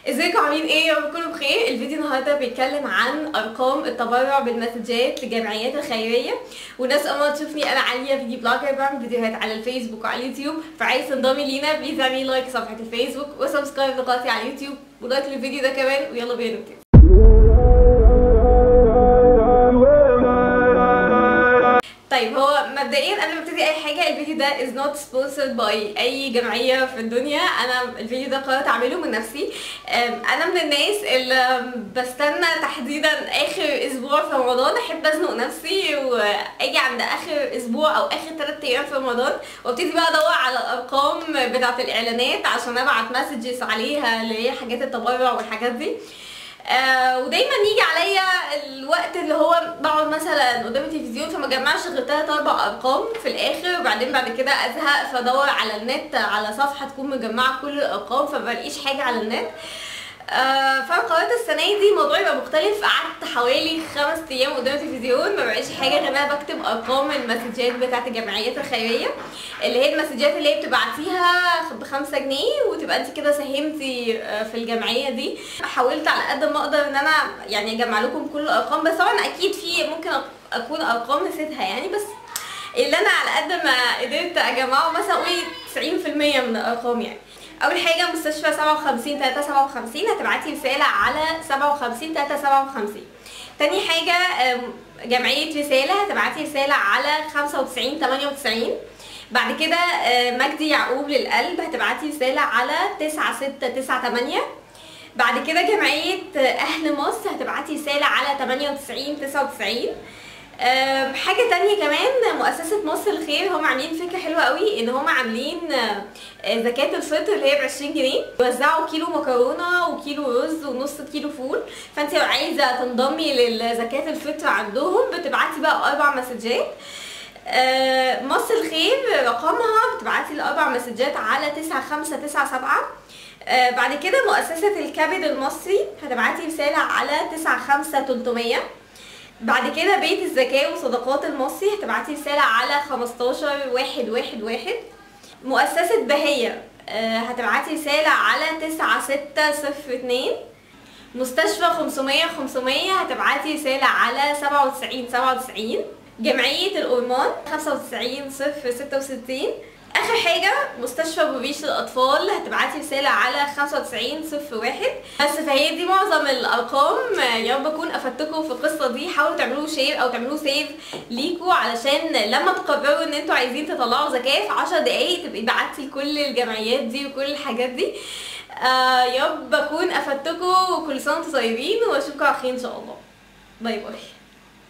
ازيكم عاملين ايه؟ يا رب تكونوا بخير. الفيديو النهارده بيتكلم عن ارقام التبرع بالمسجات للجمعيات الخيريه. والناس اول ما تشوفني انا عليا فيديو بلوجر بعمل فيديوهات على الفيسبوك وعلى اليوتيوب، فعايز تنضمي لينا بليز اعملي لايك صفحه الفيسبوك وسبسكرايب لقناتي على اليوتيوب ولايك للفيديو ده كمان، ويلا بينا نبتدي. طيب هو مبدئيا قبل ما ابتدي اي حاجه، الفيديو ده is not sponsored by اي جمعيه في الدنيا. انا الفيديو ده قررت اعمله من نفسي. انا من الناس اللي بستنى تحديدا اخر اسبوع في رمضان، احب ازنق نفسي واجي عند اخر اسبوع او اخر 3 ايام في رمضان وابتدي بقى ادور على الارقام بتاعه الاعلانات عشان ابعت مسجز عليها اللي هي حاجات التبرع والحاجات دي. ودايما يجي عليا الوقت اللي هو بقعد مثلا قدام التلفزيون فما جمعش غير 3 4 ارقام في الاخر، وبعدين بعد كده ازهق فادور على النت على صفحه تكون مجمعه كل الارقام فمبلاقيش حاجه على النت. فانا قررت السنه دي الموضوع يبقى مختلف. قعدت حوالي 5 ايام قدام التلفزيون ما بقاش حاجه غير انا بكتب ارقام المسجات بتاعت الجمعيات الخيريه، اللي هي المسجات اللي هي بتبعتيها ب5 جنيه وتبقى انت كده ساهمتي في الجمعيه دي. حاولت على قد ما اقدر ان انا يعني اجمع لكم كل الارقام، بس طبعا اكيد في ممكن اكون ارقام نسيتها يعني، بس اللي انا على قد ما قدرت اجمعه مثلا قولي 90% من الارقام. يعني اول حاجه مستشفى 57 357 هتبعتي رساله على 57 357. تاني حاجه جمعيه رساله هتبعتي رساله على 95 98. بعد كده مجدي يعقوب للقلب هتبعتي رساله على 9698. بعد كده جمعيه اهل مصر هتبعتي رساله على 98 99. حاجه تانية كمان، مؤسسه مصر الخير هم عاملين فكره حلوه قوي، ان هم عاملين زكاه الفطر اللي هي ب20 جنيه يوزعوا كيلو مكرونه وكيلو رز ونص كيلو فول. فانت لو عايزه تنضمي لزكاه الفطر عندهم بتبعتي بقى 4 مسجات. مصر الخير رقمها بتبعتي ال4 مسجات على 9597. بعد كده مؤسسه الكبد المصري هتبعتي رساله على 95300. بعد كده بيت الزكاة وصدقات المصري هتبعتي رسالة على 15111. مؤسسة بهية هتبعتي رسالة على 9602. مستشفى 500 هتبعتي رسالة على 97. جمعية الأورمان 95066. اخر حاجه مستشفى بوريش للاطفال هتبعتي رساله على 9501. بس فهي دي معظم الارقام. يا رب اكون افدتكم في القصه دي. حاولوا تعملوا شير او تعملوا سيف ليكوا علشان لما تقرروا ان انتوا عايزين تطلعوا زكاه في 10 دقايق تبقي بعتي كل الجمعيات دي وكل الحاجات دي. يا رب اكون افدتكم وكل سنه وانتم طيبين واشوفكم على خير ان شاء الله. باي باي.